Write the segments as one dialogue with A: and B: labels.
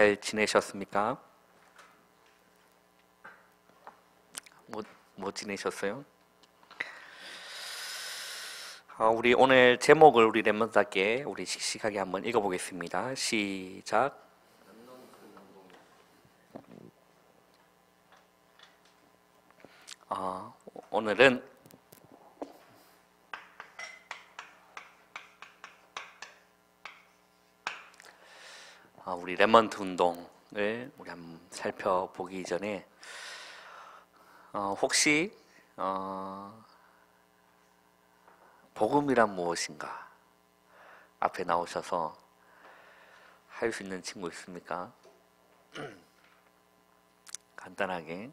A: 잘 지내셨습니까? 뭐 지내셨어요? 우리 오늘 제목을 우리 랩런트답게 우리 씩씩하게 한번 읽어보겠습니다. 시작. 오늘은 우리 랩런트 운동을 우리 한번 살펴보기 전에 혹시 복음이란 무엇인가 앞에 나오셔서 할 수 있는 친구 있습니까? 간단하게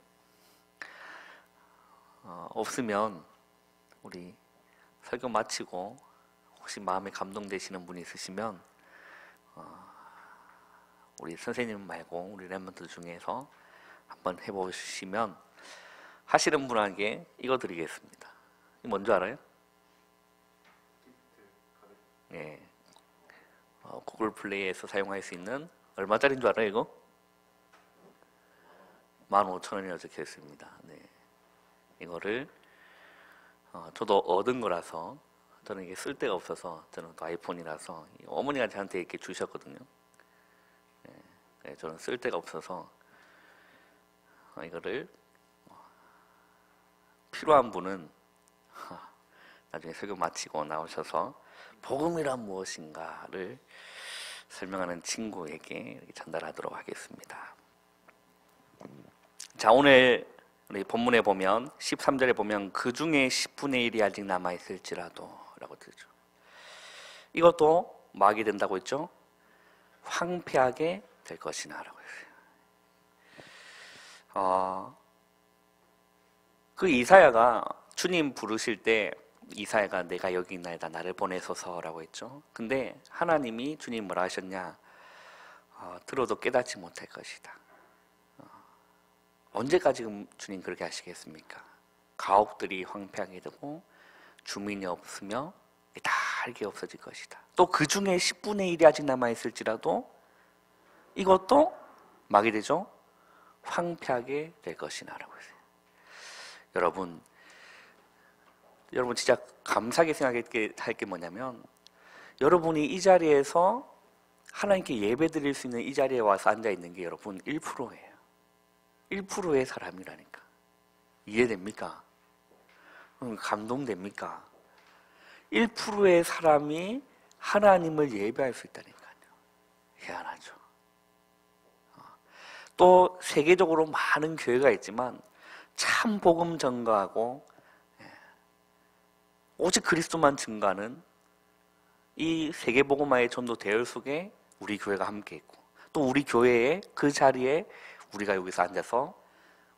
A: 없으면 우리 설교 마치고 혹시 마음에 감동되시는 분이 있으시면 우리 선생님 말고 우리 랩런트 중에서 한번 해보시면 하시는 분에게 이거 드리겠습니다. 이거 뭔지 알아요? 네. 구글 플레이에서 사용할 수 있는 얼마짜리인 줄 알아요 이거? 15,000원이라고 적혀 있습니다. 네. 이거를 저도 얻은 거라서 저는 이게 쓸 데가 없어서 저는 또 아이폰이라서 어머니가 저한테 이렇게 주셨거든요. 네, 저는 쓸 데가 없어서 이거를 필요한 분은 나중에 설교 마치고 나오셔서 복음이란 무엇인가를 설명하는 친구에게 이렇게 전달하도록 하겠습니다. 자, 오늘 우리 본문에 보면 13절에 보면 그 중에 10분의 1이 아직 남아있을지라도 라고 되죠. 이것도 막이 된다고 했죠. 황폐하게 될 것이나 라고 했어요. 그 이사야가 주님 부르실 때 이사야가 내가 여기 있나이다 나를 보내소서라고 했죠. 근데 하나님이 주님 뭐라 하셨냐? 들어도 깨닫지 못할 것이다. 언제까지 주님 그렇게 하시겠습니까? 가옥들이 황폐하게 되고 주민이 없으며 다 이렇게 없어질 것이다. 또 그 중에 10분의 1이 아직 남아있을지라도 이것도 막이 되죠. 황폐하게 될 것이나 라고 했어요. 여러분 진짜 감사하게 생각할 게 뭐냐면 여러분이 이 자리에서 하나님께 예배 드릴 수 있는 이 자리에 와서 앉아있는 게 여러분 1%예요. 1%의 사람이라니까. 이해됩니까? 감동됩니까? 1%의 사람이 하나님을 예배할 수 있다니까요. 희한하죠. 또 세계적으로 많은 교회가 있지만 참 복음 전가하고 오직 그리스도만 증가하는 이 세계복음화의 전도 대열 속에 우리 교회가 함께 있고 또 우리 교회의 그 자리에 우리가 여기서 앉아서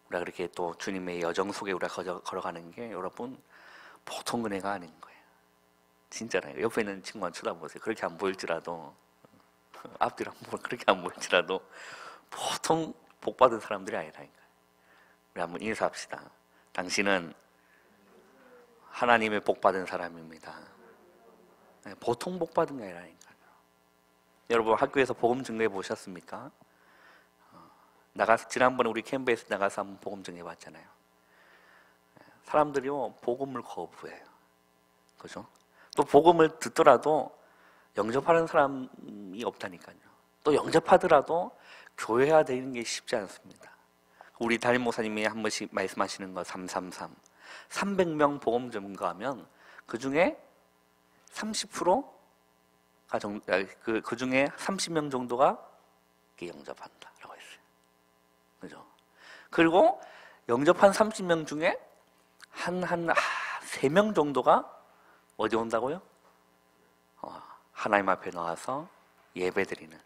A: 우리가 그렇게 또 주님의 여정 속에 우리가 걸어가는 게 여러분 보통 은혜가 아닌 거예요. 진짜라요. 옆에 있는 친구만 쳐다보세요. 그렇게 안 보일지라도 앞뒤로 그렇게 안 보일지라도 보통 복받은 사람들이 아니라니까요. 우리 한번 인사합시다. 당신은 하나님의 복받은 사람입니다. 보통 복받은 게 아니라니까요. 여러분 학교에서 복음 증거해 보셨습니까? 지난번에 우리 캠프에서 나가서 한번 복음 증거해 봤잖아요. 사람들이요 복음을 거부해요. 그죠? 또 복음을 듣더라도 영접하는 사람이 없다니까요. 또 영접하더라도 교회화 되는 게 쉽지 않습니다. 우리 담임 목사님이 한 번씩 말씀하시는 거 333 300명 복음 증거하면 그 중에 30%가 그 중에 30명 정도가 영접한다라고 했어요. 그죠? 그리고 영접한 30명 중에 한 3명 정도가 어디 온다고요? 하나님 앞에 나와서 예배드리는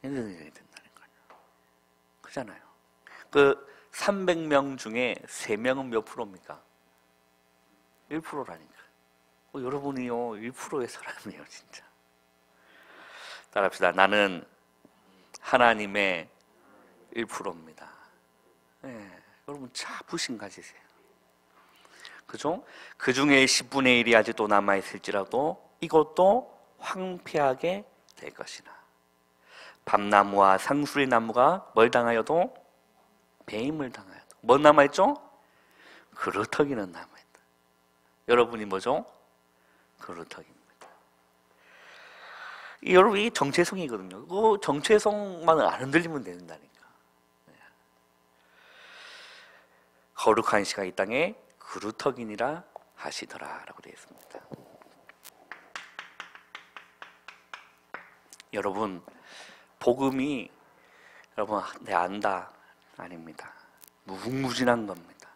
A: 이런 일이 된다는 거예요. 그잖아요. 그 300명 중에 3명은 몇 프로입니까? 1%라니까. 여러분이요 1%의 사람이에요 진짜. 따라합시다. 나는 하나님의 1%입니다. 네, 여러분 자부심 가지세요. 그죠? 그 중에 10분의 1이 아직도 남아있을지라도 이것도 황폐하게 될 것이나 밤나무와 상수리 나무가 뭘 당하여도 배임을 당하여도 뭔 남아있죠? 그루터기는 남아있다. 여러분이 뭐죠? 그루터기입니다. 여러분 이 정체성이거든요. 그 정체성만 안 흔들리면 된다니까. 거룩한 씨가 이 땅에 그루터기니라 하시더라 라고 되어 있습니다. 여러분 복음이 여러분 내 안다 아닙니다. 무궁무진한 겁니다.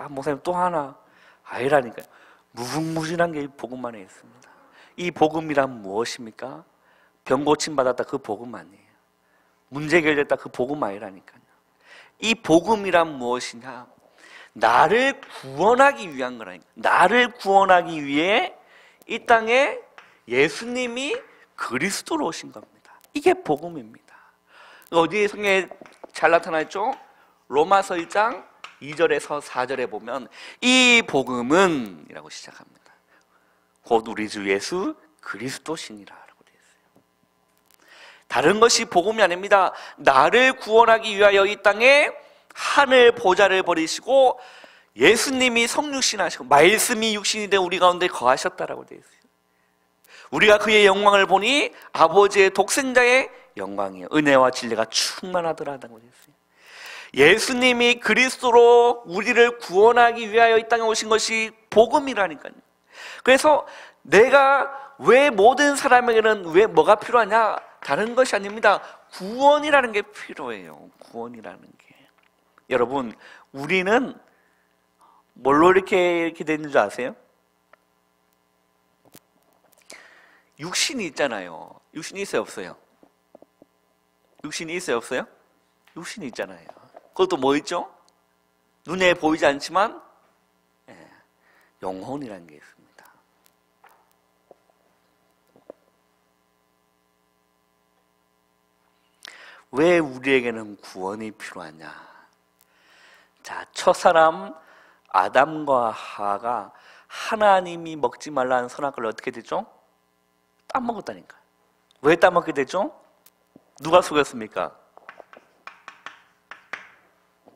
A: 목사님 또 하나 아니라니까요. 무궁무진한 게 이 복음 안에 있습니다. 이 복음이란 무엇입니까? 병 고침 받았다 그 복음 아니에요. 문제 해결됐다 그 복음 아니라니까요. 이 복음이란 무엇이냐? 나를 구원하기 위한 거라니까. 나를 구원하기 위해 이 땅에 예수님이 그리스도로 오신 겁니다. 이게 복음입니다. 어디에 성경에 잘 나타나 있죠? 로마서 1장 2절에서 4절에 보면 이 복음은 이라고 시작합니다. 곧 우리 주 예수 그리스도시니라 라고 되어 있어요. 다른 것이 복음이 아닙니다. 나를 구원하기 위하여 이 땅에 하늘 보좌를 버리시고 예수님이 성육신하시고 말씀이 육신이 된 우리 가운데 거하셨다라고 되어 있어요. 우리가 그의 영광을 보니 아버지의 독생자의 영광이요 은혜와 진리가 충만하더라라고 되어 있어요. 예수님이 그리스도로 우리를 구원하기 위하여 이 땅에 오신 것이 복음이라니까요. 그래서 내가 왜 모든 사람에게는 왜 뭐가 필요하냐? 다른 것이 아닙니다. 구원이라는 게 필요해요. 구원이라는 게. 여러분 우리는 뭘로 이렇게 되는 줄 아세요? 육신이 있잖아요. 육신이 있어요 없어요? 육신이 있어요 없어요? 육신이 있잖아요. 그것도 뭐 있죠? 눈에 보이지 않지만 영혼이라는 게 있습니다. 왜 우리에게는 구원이 필요하냐? 자, 첫사람 아담과 하가 하나님이 먹지 말라는 선악과를 어떻게 됐죠? 따먹었다니까. 왜 따먹게 됐죠? 누가 속였습니까?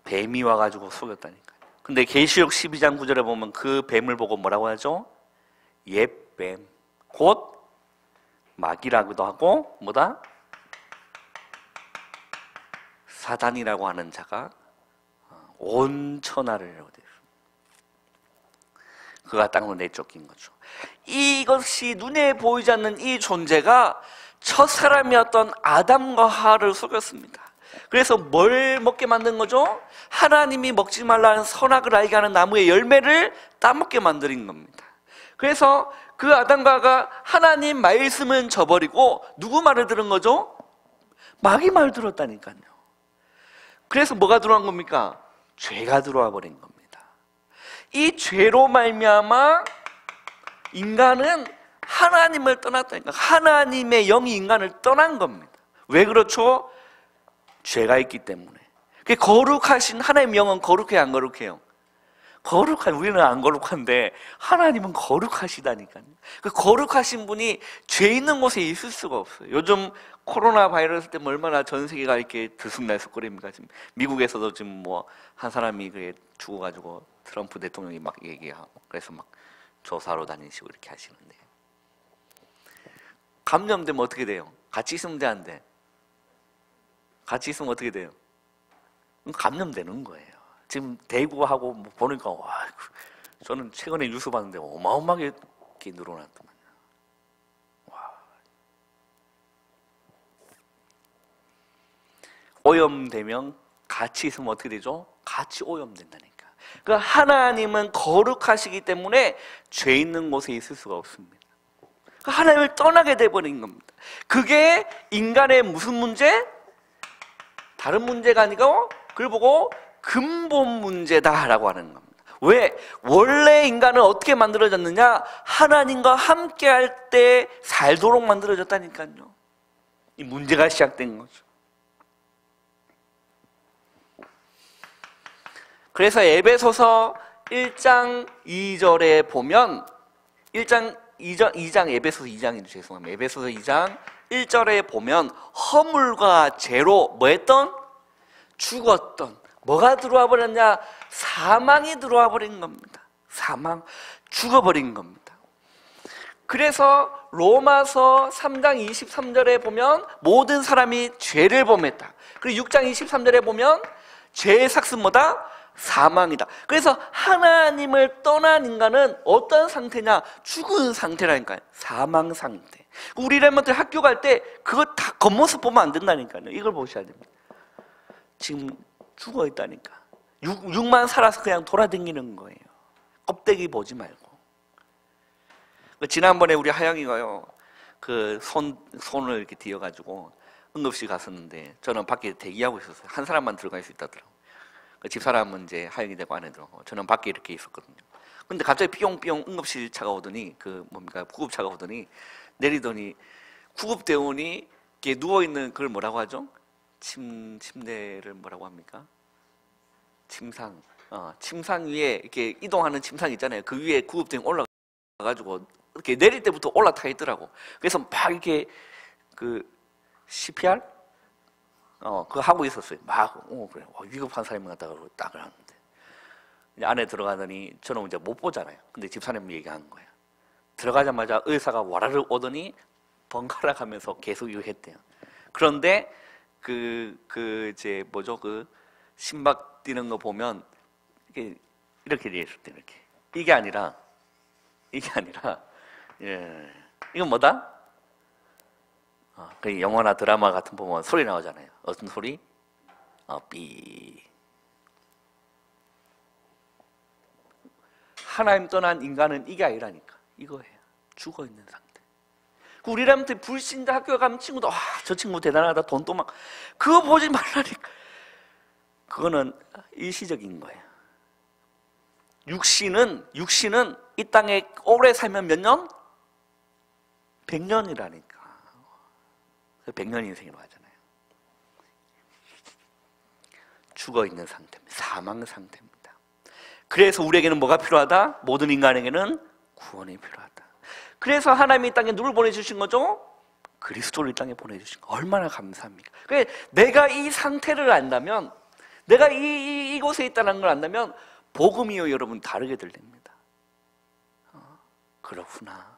A: 뱀이 와가지고 속였다니까. 근데 계시록 12장 9절에 보면 그 뱀을 보고 뭐라고 하죠? 옛뱀, 곧 마귀라고도 하고 뭐다? 사단이라고 하는 자가 온 천하를 이라고 되어 있습니다. 그가 땅으로 내쫓긴 거죠. 이것이 눈에 보이지 않는 이 존재가 첫 사람이었던 아담과 하와를 속였습니다. 그래서 뭘 먹게 만든 거죠? 하나님이 먹지 말라는 선악을 알게 하는 나무의 열매를 따먹게 만드는 겁니다. 그래서 그 아담과 하와가 하나님 말씀은 저버리고 누구 말을 들은 거죠? 마귀 말 들었다니까요. 그래서 뭐가 들어온 겁니까? 죄가 들어와 버린 겁니다. 이 죄로 말미암아 인간은 하나님을 떠났다니까. 하나님의 영이 인간을 떠난 겁니다. 왜 그렇죠? 죄가 있기 때문에. 거룩하신 하나님의 영은 거룩해요 안 거룩해요? 우리는 안 거룩한데 하나님은 거룩하시다니까요. 그 거룩하신 분이 죄 있는 곳에 있을 수가 없어요. 요즘 코로나 바이러스 때문에 얼마나 전 세계가 이렇게 들쑥날쑥거립니까? 지금 미국에서도 지금 뭐 한 사람이 그게 죽어가지고 트럼프 대통령이 막 얘기하고 그래서 막 조사로 다니시고 이렇게 하시는데 감염되면 어떻게 돼요? 같이 있으면 돼 안 돼? 같이 있으면 어떻게 돼요? 감염되는 거예요. 지금 대구하고 뭐 보니까 와, 저는 최근에 뉴스 봤는데 어마어마하게 늘어났더만요. 와. 오염되면 같이 있으면 어떻게 되죠? 같이 오염된다니까. 그러니까 하나님은 거룩하시기 때문에 죄 있는 곳에 있을 수가 없습니다. 그러니까 하나님을 떠나게 돼버린 겁니다. 그게 인간의 무슨 문제? 다른 문제가 아니고 그걸 보고 근본 문제다라고 하는 겁니다. 왜? 원래 인간은 어떻게 만들어졌느냐? 하나님과 함께 할 때 살도록 만들어졌다니까요. 이 문제가 시작된 거죠. 그래서 에베소서 1장 2절에 보면 2장 에베소서 2장이죠. 죄송합니다. 에베소서 2장 1절에 보면 허물과 죄로 뭐 했던? 죽었던. 뭐가 들어와 버렸냐? 사망이 들어와 버린 겁니다. 사망, 죽어버린 겁니다. 그래서 로마서 3장 23절에 보면 모든 사람이 죄를 범했다. 그리고 6장 23절에 보면 죄의 삭은 뭐다? 사망이다. 그래서 하나님을 떠난 인간은 어떤 상태냐? 죽은 상태라니까요. 사망 상태. 우리 랩런들 학교 갈 때 그거 다 겉모습 보면 안 된다니까요. 이걸 보셔야 됩니다. 지금 죽어 있다니까. 육만 살아서 그냥 돌아다니는 거예요. 껍데기 보지 말고. 지난번에 우리 하영이가요, 그 손을 이렇게 뒤어가지고 응급실 갔었는데 저는 밖에 대기하고 있었어요. 한 사람만 들어갈 수 있다더라고요. 그 집사람은 이제 하영이 되고 안에 들어가고 저는 밖에 이렇게 있었거든요. 근데 갑자기 삐용삐용 응급실 차가 오더니 구급차가 오더니 내리더니 구급대원이 이렇게 누워있는 그걸 뭐라고 하죠? 침대를 뭐라고 합니까? 침상. 침상 위에 이렇게 이동하는 침상 있잖아요. 그 위에 구급대원 올라가가지고 이렇게 내릴 때부터 올라타 있더라고. 그래서 막 이렇게 그 CPR? 그거 하고 있었어요. 막, 그래. 위급한 사람인 것 같다고 딱 하는데. 이제 안에 들어가더니 저는 이제 못 보잖아요. 근데 집사님이 얘기하는 거예요. 들어가자마자 의사가 와라르 오더니 번갈아 가면서 계속 이거 했대요. 그런데 이제 뭐죠? 그 심박 뛰는 거 보면 이렇게 돼 있을 때 이렇게. 이게 아니라, 예. 이건 뭐다? 그 영화나 드라마 같은 거 보면 소리 나오잖아요. 어떤 소리? 삐. 하나님 떠난 인간은 이게 아니라니까. 이거예요. 죽어 있는 상태. 우리라면 불신자 학교에 가면 친구도 저 친구 대단하다. 돈도 막. 그거 보지 말라니까. 그거는 일시적인 거예요. 육신은 이 땅에 오래 살면 몇 년? 100년이라니까. 100년 인생이라고 하잖아요. 죽어있는 상태입니다. 사망 상태입니다. 그래서 우리에게는 뭐가 필요하다? 모든 인간에게는 구원이 필요하다. 그래서 하나님이 이 땅에 누굴 보내주신 거죠? 그리스도를 이 땅에 보내주신 거. 얼마나 감사합니까? 그러니까 내가 이 상태를 안다면, 내가 이곳에 있다는 걸 안다면 복음이요 여러분 다르게 들립니다. 그렇구나.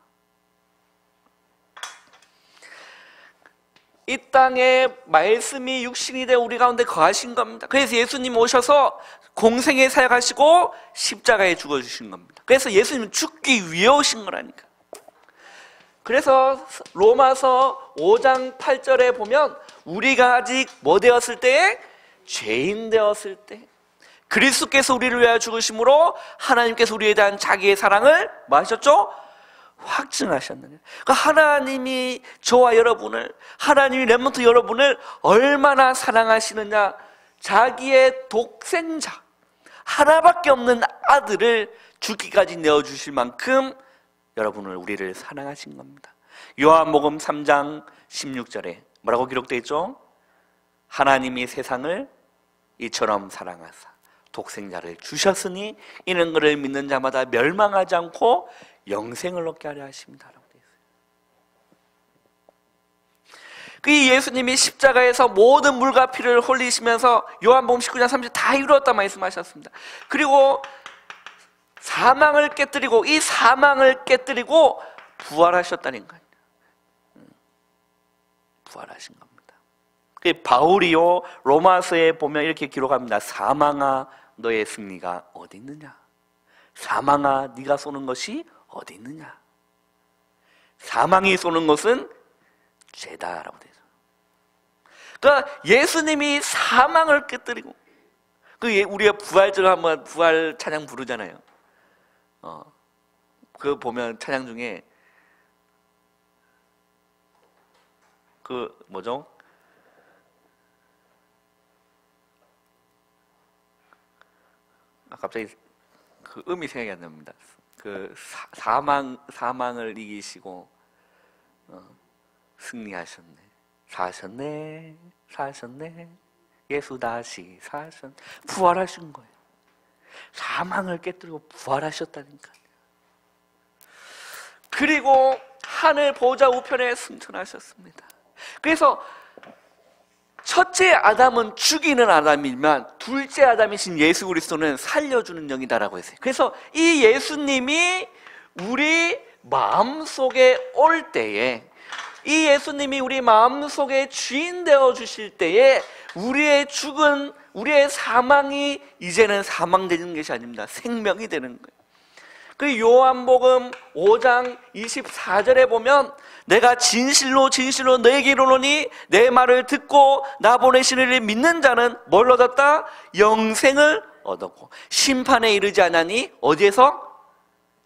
A: 이 땅에 말씀이 육신이 되어 우리 가운데 거하신 겁니다. 그래서 예수님 오셔서 공생에 사역하시고 십자가에 죽어주신 겁니다. 그래서 예수님은 죽기 위해 오신 거라니까. 그래서 로마서 5장 8절에 보면 우리가 아직 뭐 되었을 때에? 죄인 되었을 때 그리스도께서 우리를 위하여 죽으심으로 하나님께서 우리에 대한 자기의 사랑을 뭐 하셨죠? 확증하셨느냐. 그러니까 하나님이 저와 여러분을, 하나님이 렘넌트 여러분을 얼마나 사랑하시느냐. 자기의 독생자 하나밖에 없는 아들을 죽기까지 내어주실 만큼 여러분을, 우리를 사랑하신 겁니다. 요한복음 3장 16절에 뭐라고 기록되어 있죠? 하나님이 세상을 이처럼 사랑하사 독생자를 주셨으니 이는 그를 믿는 자마다 멸망하지 않고 영생을 얻게 하려 하십니다. 라고 되어 있어요. 그 예수님이 십자가에서 모든 물과 피를 흘리시면서 요한복음 19장 30절 다 이루었다 말씀하셨습니다. 그리고 사망을 깨뜨리고, 이 사망을 깨뜨리고 부활하셨다니까요. 부활하신 겁니다. 바울이요 로마서에 보면 이렇게 기록합니다. 사망아 너의 승리가 어디 있느냐? 사망아 네가 쏘는 것이 어디 있느냐? 사망이 쏘는 것은 죄다라고 되죠. 그러니까 예수님이 사망을 깨뜨리고, 우리가 부활절 한번 부활 찬양 부르잖아요. 그 보면 찬양 중에 그 뭐죠? 갑자기 그 음이 생각이 안 납니다. 그 사망을 이기시고 승리하셨네. 사셨네. 예수 다시 사셨네. 부활하신 거예요. 사망을 깨뜨리고 부활하셨다니까요. 그리고 하늘 보좌 우편에 승천하셨습니다. 그래서 첫째 아담은 죽이는 아담이지만 둘째 아담이신 예수 그리스도는 살려주는 영이다라고 했어요. 그래서 이 예수님이 우리 마음속에 올 때에, 이 예수님이 우리 마음속에 주인 되어 주실 때에 우리의 죽은, 우리의 사망이 이제는 사망되는 것이 아닙니다. 생명이 되는 거예요. 그 요한복음 5장 24절에 보면 내가 진실로 진실로 너에게 이르노니 내 말을 듣고 나 보내신 이를 믿는 자는 뭘 얻었다? 영생을 얻었고 심판에 이르지 않으니 어디에서?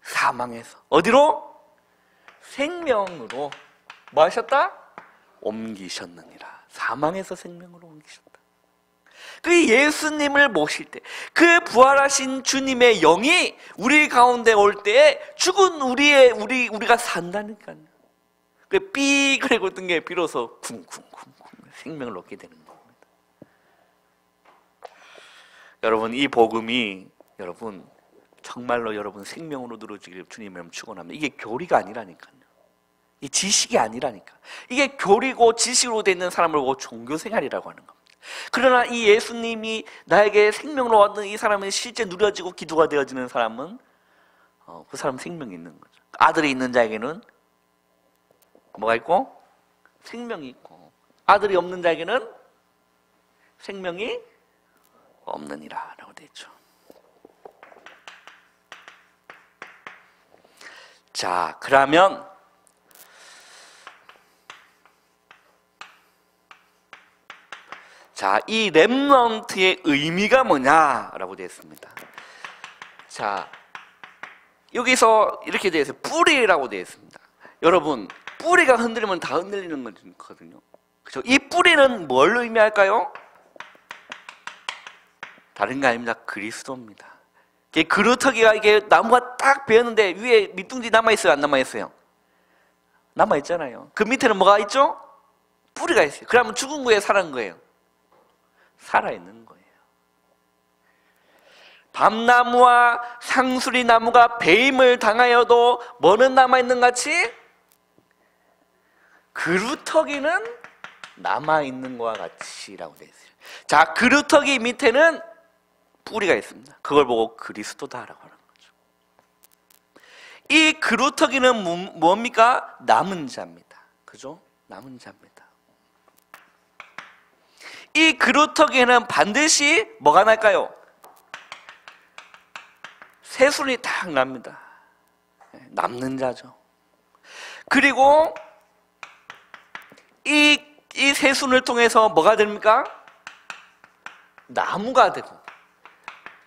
A: 사망에서. 어디로? 생명으로 뭐 하셨다? 옮기셨느니라. 사망에서 생명으로 옮기셨다. 그 예수님을 모실 때, 그 부활하신 주님의 영이 우리 가운데 올 때에 죽은 우리가 산다니까요. 그 삐 그리고 뜬 게 비로소 쿵쿵쿵쿵 생명을 얻게 되는 겁니다. 여러분, 이 복음이 여러분 정말로 여러분 생명으로 누려지기를 주님의 축원합니다. 이게 교리가 아니라니까요. 이 지식이 아니라니까. 이게 교리고 지식으로 되어 있는 사람을 보고 종교생활이라고 하는 겁니다. 그러나 이 예수님이 나에게 생명으로 왔는 이 사람은 실제 누려지고 기도가 되어지는 사람은 그 사람 생명이 있는 거죠. 아들이 있는 자에게는 뭐가 있고? 생명이 있고, 아들이 없는 자에게는 생명이 없느니라 라고 되어 있죠. 자, 그러면 자, 이 렘넌트의 의미가 뭐냐라고 되어 있습니다. 자, 여기서 이렇게 되어 있어요. 뿌리라고 되어 있습니다. 여러분, 뿌리가 흔들리면 다 흔들리는 거거든요. 그렇죠? 이 뿌리는 뭘 의미할까요? 다른 게 아닙니다. 그리스도입니다. 그루터기가 이게 나무가 딱 베었는데 위에 밑둥지 남아있어요? 안 남아있어요? 남아있잖아요. 그 밑에는 뭐가 있죠? 뿌리가 있어요. 그러면 죽은 거예요? 살아난 거예요? 살아있는 거예요. 밤나무와 상수리 나무가 배임을 당하여도 뭐는 남아있는 같이? 그루터기는 남아있는 것과 같이라고 되어 있어요. 자, 그루터기 밑에는 뿌리가 있습니다. 그걸 보고 그리스도다라고 하는 거죠. 이 그루터기는 뭡니까? 남은 자입니다. 그죠? 남은 자입니다. 이 그루터기에는 반드시 뭐가 날까요? 새순이 딱 납니다. 남는 자죠. 그리고 이 새순을 통해서 뭐가 됩니까? 나무가 되고,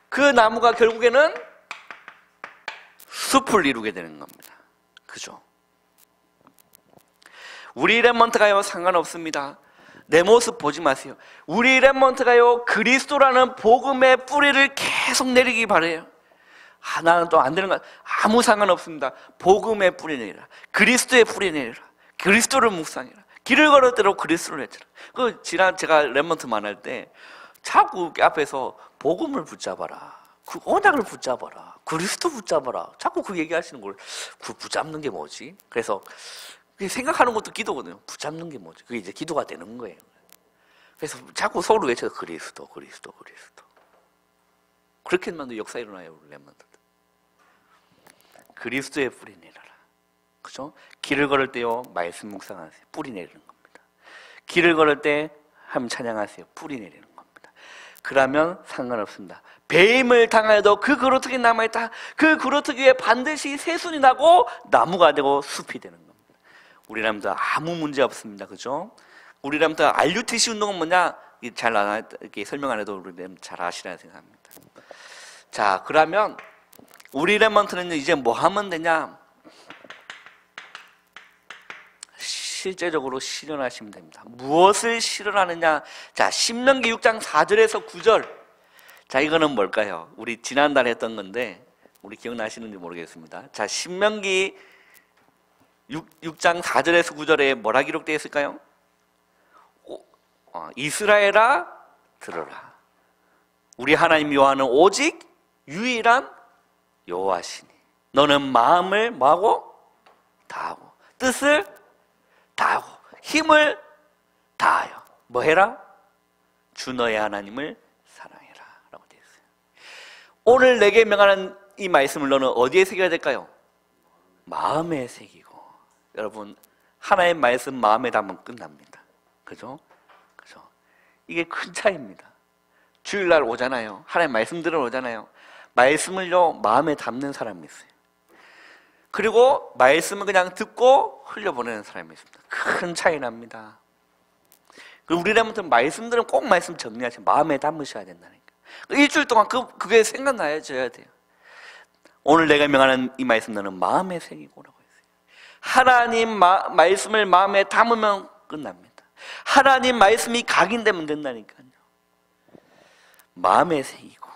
A: 그 나무가 결국에는 숲을 이루게 되는 겁니다. 그죠? 우리 렘넌트가요, 상관없습니다. 내 모습 보지 마세요. 우리 렘넌트가요, 그리스도라는 복음의 뿌리를 계속 내리기 바라요. 나는 또 안 되는 거 아무 상관없습니다. 복음의 뿌리 내리라. 그리스도의 뿌리 내리라. 그리스도를 묵상해라. 길을 걸을 때로 그리스도를 외쳐라. 지난 제가 렘넌트 만날 때 자꾸 앞에서 복음을 붙잡아라. 그 언약을 붙잡아라. 그리스도 붙잡아라. 자꾸 그 얘기하시는 걸, 그 붙잡는 게 뭐지? 그래서 생각하는 것도 기도거든요. 붙잡는 게 뭐지? 그게 이제 기도가 되는 거예요. 그래서 자꾸 서로 외쳐서 그리스도, 그리스도, 그리스도. 그렇게만도 역사 일어나요, 우리 렘넌트들. 그리스도의 뿌리 내려라. 그죠? 길을 걸을 때요, 말씀 묵상하세요. 뿌리 내리는 겁니다. 길을 걸을 때 하면 찬양하세요. 뿌리 내리는 겁니다. 그러면 상관없습니다. 배임을 당하여도 그 그루터기 남아있다. 그 그루터기 위에 반드시 새순이 나고 나무가 되고 숲이 되는 겁니다. 우리 람들 아무 문제 없습니다. 그죠? 우리 람들 RUTC 운동은 뭐냐? 이렇게 설명 안 해도 우리 람들 잘 아시라고 생각합니다. 자, 그러면 우리 렘넌트는 이제 뭐 하면 되냐? 실제적으로 실현하시면 됩니다. 무엇을 실현하느냐? 자, 신명기 6장 4절에서 9절. 자, 이거는 뭘까요? 우리 지난달에 했던 건데 우리 기억나시는지 모르겠습니다. 자, 신명기 6장 4절에서 9절에 뭐라 기록되어 있을까요? 이스라엘아 들어라. 우리 하나님 여호와는 오직 유일한 여호와시니 너는 마음을 뭐하고? 다하고 뜻을 다하고 힘을 다하여 뭐 해라? 주 너의 하나님을 사랑해라 라고 되어 있어요. 오늘 내게 명하는 이 말씀을 너는 어디에 새겨야 될까요? 마음에 새기고. 여러분, 하나의 말씀 마음에 담으면 끝납니다. 그죠? 그죠? 이게 큰 차이입니다. 주일날 오잖아요. 하나님 말씀 들으러 오잖아요. 말씀을요 마음에 담는 사람이 있어요. 그리고 말씀을 그냥 듣고 흘려보내는 사람이 있습니다. 큰 차이 납니다. 우리라면 말씀들은 꼭 말씀 정리하시고 마음에 담으셔야 된다니까. 일주일 동안 그게 생각나야져야 돼요. 오늘 내가 명하는 이 말씀 너는 마음에 새기고라고 했어요. 하나님 말씀을 마음에 담으면 끝납니다. 하나님 말씀이 각인되면 된다니까요. 마음에 새기고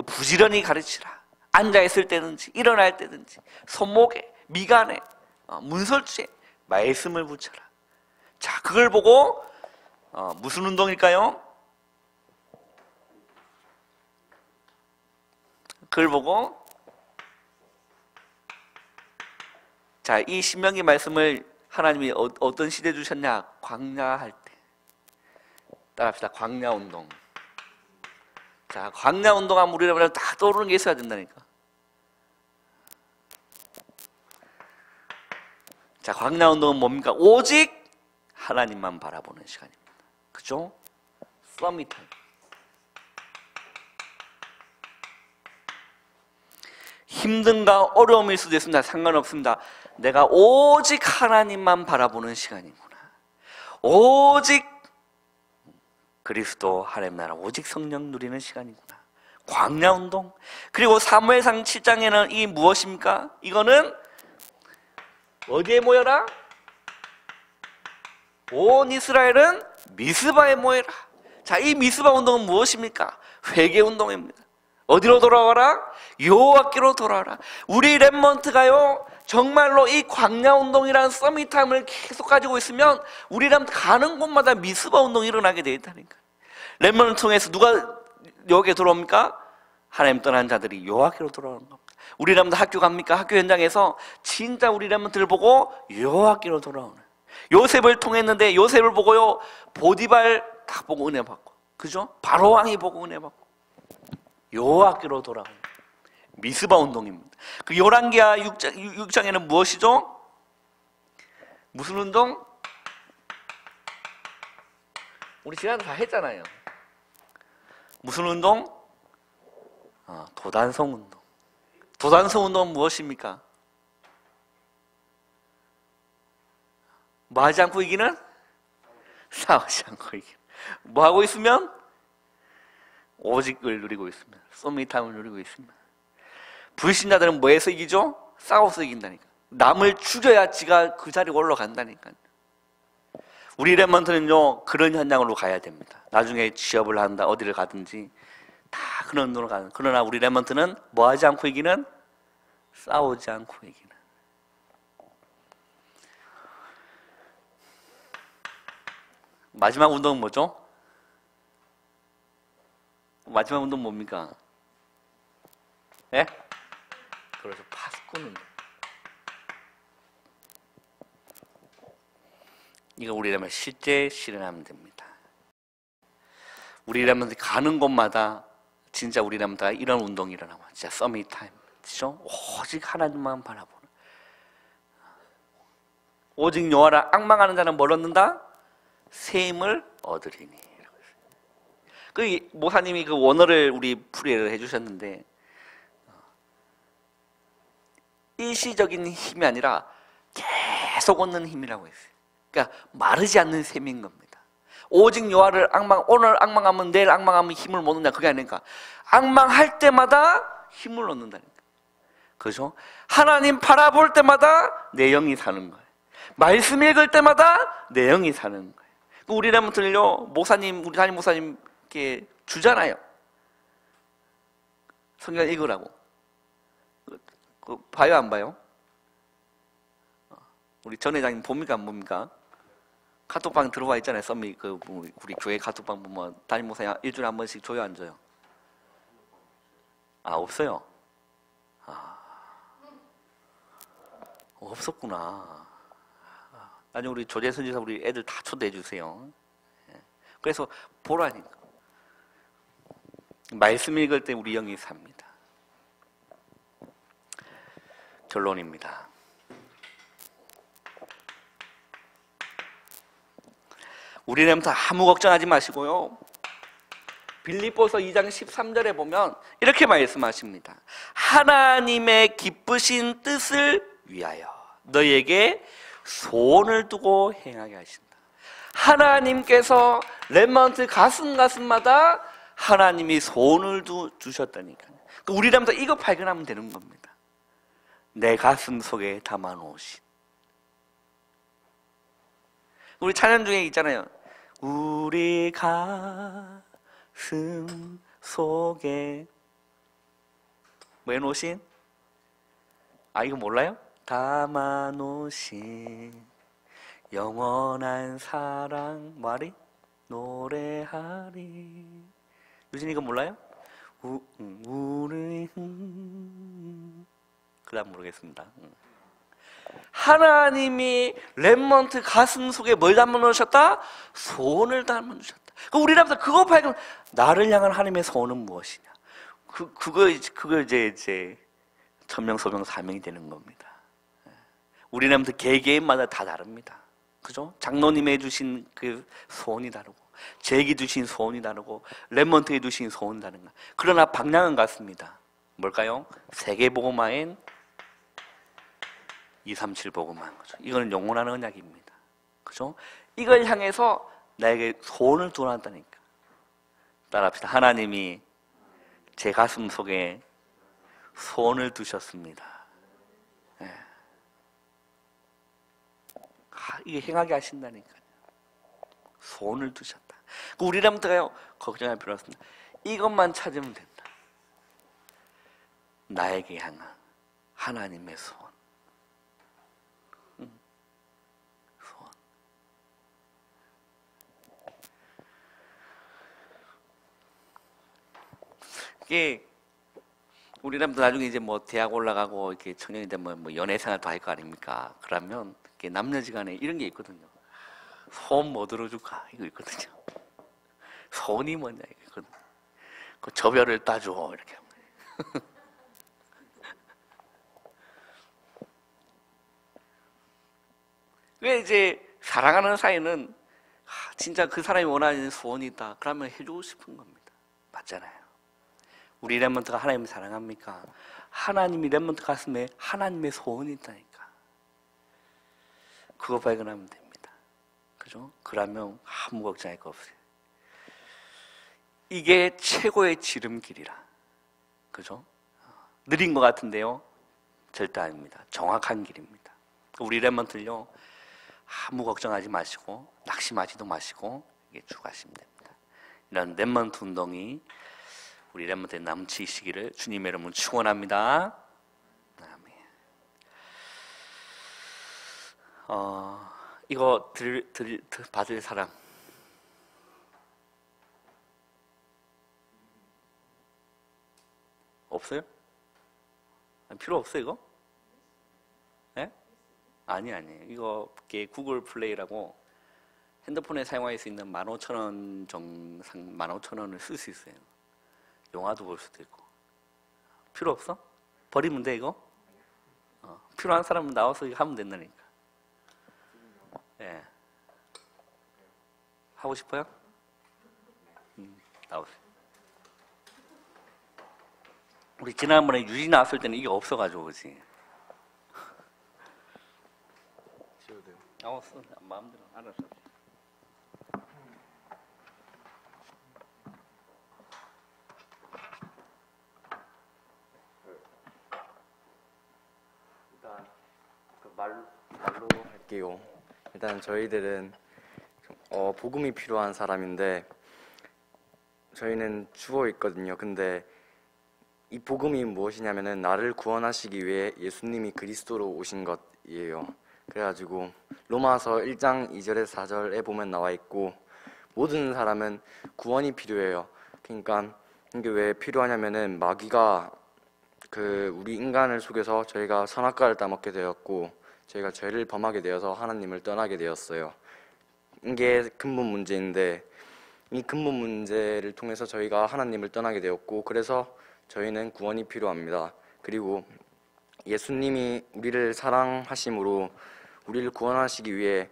A: 부지런히 가르치라. 앉아있을 때든지 일어날 때든지 손목에 미간에 문설주에 말씀을 붙여라. 자, 그걸 보고 무슨 운동일까요? 그걸 보고 자, 이 신명기 말씀을 하나님이 어떤 시대에 주셨냐? 광야할 때. 따라합시다. 광야운동. 자, 광야운동하면 우리라면 다 떠오르는 게 있어야 된다니까. 자, 광야운동은 뭡니까? 오직 하나님만 바라보는 시간입니다. 그죠? 서밋타임. 힘든가 어려움일 수도 있습니다. 상관없습니다. 내가 오직 하나님만 바라보는 시간이구나. 오직 그리스도 하나님 나라 오직 성령 누리는 시간이구나. 광야운동. 그리고 사무엘상 7장에는 이 무엇입니까? 이거는 어디에 모여라? 온 이스라엘은 미스바에 모여라. 자, 이 미스바 운동은 무엇입니까? 회개 운동입니다. 어디로 돌아와라? 여호와께로 돌아와라. 우리 렘넌트가요 정말로 이 광야운동이라는 서밋타임을 계속 가지고 있으면 우리 렘넌트 가는 곳마다 미스바 운동이 일어나게 되어 있다니까. 렘넌트 통해서 누가 여기에 돌아옵니까? 하나님 떠난 자들이 여호와께로 돌아오는 겁니다. 우리 렘넌트 학교 갑니까? 학교 현장에서 진짜 우리 렘넌트를 보고 여호와께로 돌아오는. 요셉을 통했는데 요셉을 보고요 보디발 다 보고 은혜 받고, 그죠? 바로 왕이 보고 은혜 받고 여호와께로 돌아오는 미스바 운동입니다. 그 열왕기하 6장에는 무엇이죠? 무슨 운동? 우리 지난해 다 했잖아요. 무슨 운동? 도단성 운동. 도단성 운동은 무엇입니까? 뭐 하지 않고 이기는? 싸우지 않고 이기는. 뭐 하고 있으면? 오직을 누리고 있으면, 서밋타임을 누리고 있으면. 불신자들은 뭐해서 이기죠? 싸워서 이긴다니까. 남을 죽여야 지가 그 자리에 올라간다니까요. 우리 렘넌트는요 그런 현장으로 가야 됩니다. 나중에 취업을 한다, 어디를 가든지 다 그런 운동으로 가는. 그러나 우리 렘넌트는 뭐 하지 않고 이기는? 싸우지 않고 이기는. 마지막 운동은 뭐죠? 마지막 운동 뭡니까? 예? 그래서 파수꾼 운동. 이거 우리라면 실제 실현하면 됩니다. 우리라면 가는 곳마다 진짜 우리라면 다 이런 운동이 일어나고, 진짜 서밋타임, 그죠? 오직 하나님만 바라보는. 오직 여호와를 앙망하는 자는 뭘 얻는다? 새 힘을 얻으리니. 그 모사님이 그 원어를 우리 풀이를 해주셨는데, 일시적인 힘이 아니라 계속 얻는 힘이라고 했어요. 그러니까 마르지 않는 셈인 겁니다. 오직 여호와를 오늘 앙망하면 내일 앙망하면 힘을 못 얻는다, 그게 아니니까 앙망할 때마다 힘을 얻는다니까. 그죠? 하나님 바라볼 때마다 내 영이 사는 거예요. 말씀 읽을 때마다 내 영이 사는 거예요. 우리라면 들려 목사님, 우리 담임 목사님께 주잖아요. 성경 읽으라고. 봐요, 안 봐요? 우리 전 회장님 봅니까, 안 봅니까? 카톡방 들어와 있잖아요. 썸이 우리 교회 카톡방 보면 담임 목사님 일주일에 한 번씩 줘요, 안 줘요? 없어요. 없었구나. 나중에 우리 조재선 지사 우리 애들 다 초대해 주세요. 그래서 보라니까. 말씀 읽을 때 우리 영이 삽니다. 결론입니다. 우리는 아무 걱정하지 마시고요. 빌립보서 2장 13절에 보면 이렇게 말씀하십니다. 하나님의 기쁘신 뜻을 위하여 너희에게 소원을 두고 행하게 하신다. 하나님께서 렘넌트 가슴마다 하나님이 소원을 두셨다니까요. 우리라면서 이거 발견하면 되는 겁니다. 내 가슴 속에 담아놓으신. 우리 찬양 중에 있잖아요. 우리 가슴 속에 뭐 해놓으신? 이거 몰라요? 담아놓으신 영원한 사랑 말이 노래하리. 유진이 이거 몰라요? 우리 그다음 모르겠습니다. 하나님이 렘넌트 가슴 속에 뭘 담아 놓으셨다? 소원을 담아 놓으셨다. 우리라면서 그거 발견. 나를 향한 하나님의 소원은 무엇이냐? 그거 이제 천명, 소명, 사명이 되는 겁니다. 우리라면서 개개인마다 다 다릅니다. 그죠? 장로님이 주신 그 소원이 다르고, 제게 주신 소원이 다르고, 렘넌트에 주신 소원이 다른 거. 그러나 방향은 같습니다. 뭘까요? 세계복음화엔 237 복음화인 거죠. 이거는 영원한 언약입니다. 그죠? 이걸 향해서 나에게 소원을 두어놨다니까. 따라합시다. 하나님이 제 가슴 속에 소원을 두셨습니다. 네. 이게 행하게 하신다니까요. 소원을 두셨다. 우리라면서요 걱정할 필요 없습니다. 이것만 찾으면 된다. 나에게 향한 하나님의 소원. 소원. 이게 우리라면서 나중에 이제 뭐 대학 올라가고 이렇게 청년이 되면 뭐 연애 생활도 할 거 아닙니까? 그러면 남녀지간에 이런 게 있거든요. 소원 뭐 들어줄까? 이거 있거든요. 소원이 뭐냐? 이거 있거든요. 그 저별을 따줘 이렇게. 왜 이제 사랑하는 사이는 진짜 그 사람이 원하는 소원이 있다. 그러면 해주고 싶은 겁니다. 맞잖아요. 우리 렘넌트가 하나님을 사랑합니까? 하나님이 렘넌트 가슴에 하나님의 소원이 있다니까. 그거 발견하면 됩니다. 그죠? 그러면 아무 걱정할 거 없어요. 이게 최고의 지름길이라. 그죠? 느린 것 같은데요? 절대 아닙니다. 정확한 길입니다. 우리 렘넌트를요, 아무 걱정하지 마시고 낙심하지도 마시고 이게 쭉 가시면 됩니다. 이런 렘넌트 운동이 우리 렘넌트에 넘치시기를 주님의 이름으로 축원합니다. 아멘. 이거 받을 사람 없어요? 필요 없어요 이거? 네? 아니 이거 구글 플레이라고 핸드폰에 사용할 수 있는 15,000원 정상 15,000원을 쓸 수 있어요. 영화도 볼 수도 있고. 필요 없어? 버리면 돼 이거? 필요한 사람은 나와서 이거 하면 된다니까. 예. 하고 싶어요? 나오세요. 우리 지난번에 유지 나왔을 때는 이게 없어가지고 그렇지. 지워도 돼요? 나왔어. 마음대로 알아서.
B: 일단 말로 할게요. 일단 저희들은 복음이 필요한 사람인데 저희는 죽어 있거든요. 근데 이 복음이 무엇이냐면은 나를 구원하시기 위해 예수님이 그리스도로 오신 것이에요. 그래가지고 로마서 1장 2절에서 4절에 보면 나와 있고 모든 사람은 구원이 필요해요. 그러니까 이게 왜 필요하냐면은 마귀가 우리 인간을 속여서 저희가 선악과를 따먹게 되었고 저희가 죄를 범하게 되어서 하나님을 떠나게 되었어요. 이게 근본 문제인데 이 근본 문제를 통해서 저희가 하나님을 떠나게 되었고 그래서 저희는 구원이 필요합니다. 그리고 예수님이 우리를 사랑하심으로 우리를 구원하시기 위해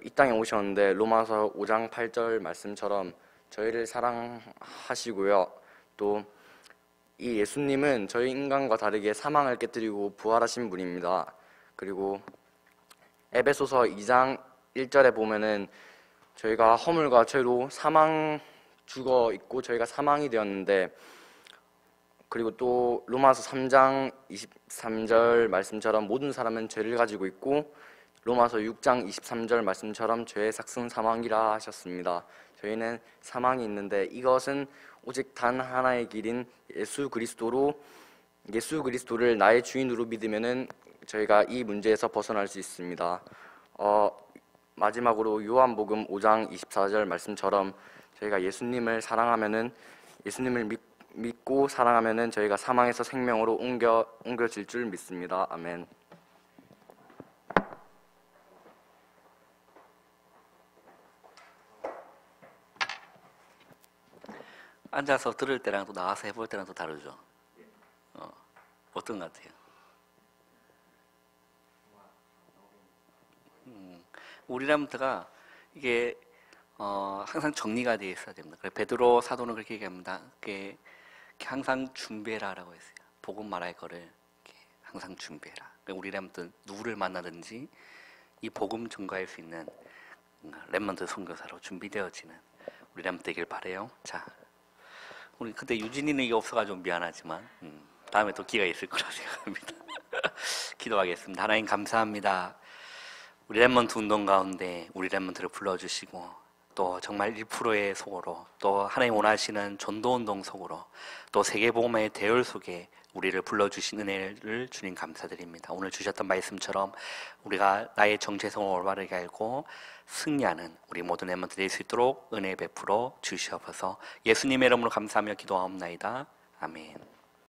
B: 이 땅에 오셨는데 로마서 5장 8절 말씀처럼 저희를 사랑하시고요. 또 이 예수님은 저희 인간과 다르게 사망을 깨뜨리고 부활하신 분입니다. 그리고 에베소서 2장 1절에 보면은 저희가 허물과 죄로 죽어 있고 저희가 사망이 되었는데 그리고 또 로마서 3장 23절 말씀처럼 모든 사람은 죄를 가지고 있고 로마서 6장 23절 말씀처럼 죄의 삭은 사망이라 하셨습니다. 저희는 사망이 있는데 이것은 오직 단 하나의 길인 예수 그리스도를 나의 주인으로 믿으면은 저희가 이 문제에서 벗어날 수 있습니다. 마지막으로 요한복음 5장 24절 말씀처럼 저희가 예수님을 믿고 사랑하면은 저희가 사망에서 생명으로 옮겨질 줄 믿습니다. 아멘.
A: 앉아서 들을 때랑 또 나와서 해볼 때랑 또 다르죠. 어떤 것 같아요? 우리 람트가 이게 항상 정리가 되어 있어야 됩니다. 그래서 베드로 사도는 그렇게 얘기합니다. 이렇게 항상 준비해라라고 했어요. 복음 말할 거를 이렇게 항상 준비해라. 그러니까 우리 람트 누구를 만나든지 이 복음 전가할 수 있는 렘넌트 선교사로 준비되어지는 우리 람트 되길 바래요. 자, 우리 그때 유진이는 이게 없어가지고 미안하지만 다음에 또 기회가 있을 거라 생각합니다. 기도하겠습니다. 하나님 감사합니다. 우리 렘넌트 운동 가운데 우리 렘넌트를 불러주시고 또 정말 1%의 속으로 또 하나님 원하시는 전도운동 속으로 또 세계복음화의 대열 속에 우리를 불러주신 은혜를 주님 감사드립니다. 오늘 주셨던 말씀처럼 우리가 나의 정체성을 올바르게 알고 승리하는 우리 모든 렘넌트 될 수 있도록 은혜 베풀어 주시옵소서. 예수님의 이름으로 감사하며 기도하옵나이다. 아멘.